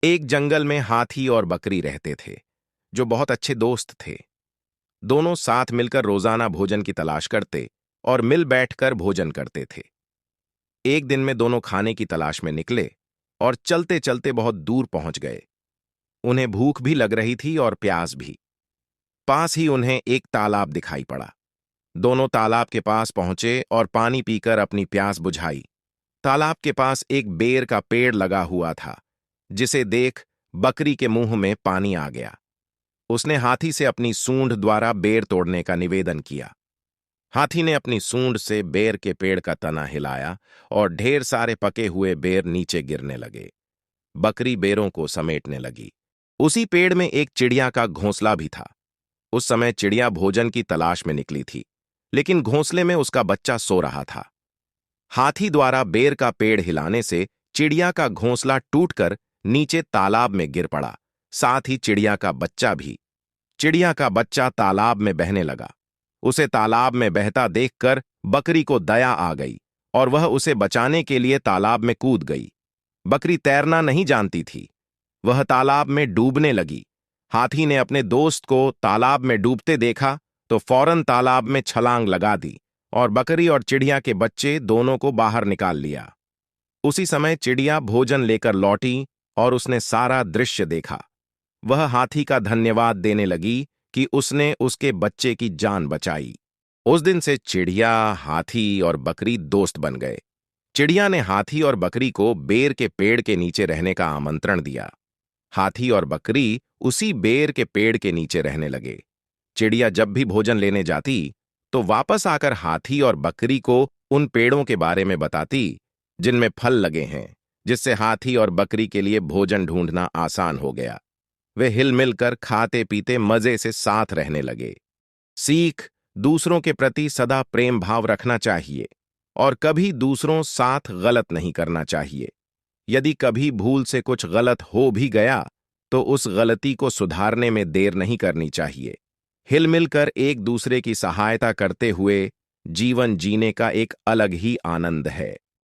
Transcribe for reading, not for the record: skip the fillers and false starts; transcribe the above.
एक जंगल में हाथी और बकरी रहते थे, जो बहुत अच्छे दोस्त थे। दोनों साथ मिलकर रोजाना भोजन की तलाश करते और मिल बैठकर भोजन करते थे। एक दिन में दोनों खाने की तलाश में निकले और चलते चलते बहुत दूर पहुंच गए। उन्हें भूख भी लग रही थी और प्यास भी। पास ही उन्हें एक तालाब दिखाई पड़ा। दोनों तालाब के पास पहुंचे और पानी पीकर अपनी प्यास बुझाई। तालाब के पास एक बेर का पेड़ लगा हुआ था, जिसे देख बकरी के मुंह में पानी आ गया। उसने हाथी से अपनी सूंड द्वारा बेर तोड़ने का निवेदन किया। हाथी ने अपनी सूंड से बेर के पेड़ का तना हिलाया और ढेर सारे पके हुए बेर नीचे गिरने लगे। बकरी बेरों को समेटने लगी। उसी पेड़ में एक चिड़िया का घोंसला भी था। उस समय चिड़िया भोजन की तलाश में निकली थी, लेकिन घोंसले में उसका बच्चा सो रहा था। हाथी द्वारा बेर का पेड़ हिलाने से चिड़िया का घोंसला टूटकर नीचे तालाब में गिर पड़ा, साथ ही चिड़िया का बच्चा भी। चिड़िया का बच्चा तालाब में बहने लगा। उसे तालाब में बहता देखकर बकरी को दया आ गई और वह उसे बचाने के लिए तालाब में कूद गई। बकरी तैरना नहीं जानती थी। वह तालाब में डूबने लगी। हाथी ने अपने दोस्त को तालाब में डूबते देखा तो फौरन तालाब में छलांग लगा दी और बकरी और चिड़िया के बच्चे दोनों को बाहर निकाल लिया। उसी समय चिड़िया भोजन लेकर लौटी और उसने सारा दृश्य देखा। वह हाथी का धन्यवाद देने लगी कि उसने उसके बच्चे की जान बचाई। उस दिन से चिड़िया, हाथी और बकरी दोस्त बन गए। चिड़िया ने हाथी और बकरी को बेर के पेड़ के नीचे रहने का आमंत्रण दिया। हाथी और बकरी उसी बेर के पेड़ के नीचे रहने लगे। चिड़िया जब भी भोजन लेने जाती तो वापस आकर हाथी और बकरी को उन पेड़ों के बारे में बताती जिनमें फल लगे हैं, जिससे हाथी और बकरी के लिए भोजन ढूंढना आसान हो गया। वे हिल मिलकर खाते पीते मजे से साथ रहने लगे। सीख: दूसरों के प्रति सदा प्रेम भाव रखना चाहिए और कभी दूसरों साथ गलत नहीं करना चाहिए। यदि कभी भूल से कुछ गलत हो भी गया तो उस गलती को सुधारने में देर नहीं करनी चाहिए। हिल मिलकर एक दूसरे की सहायता करते हुए जीवन जीने का एक अलग ही आनंद है।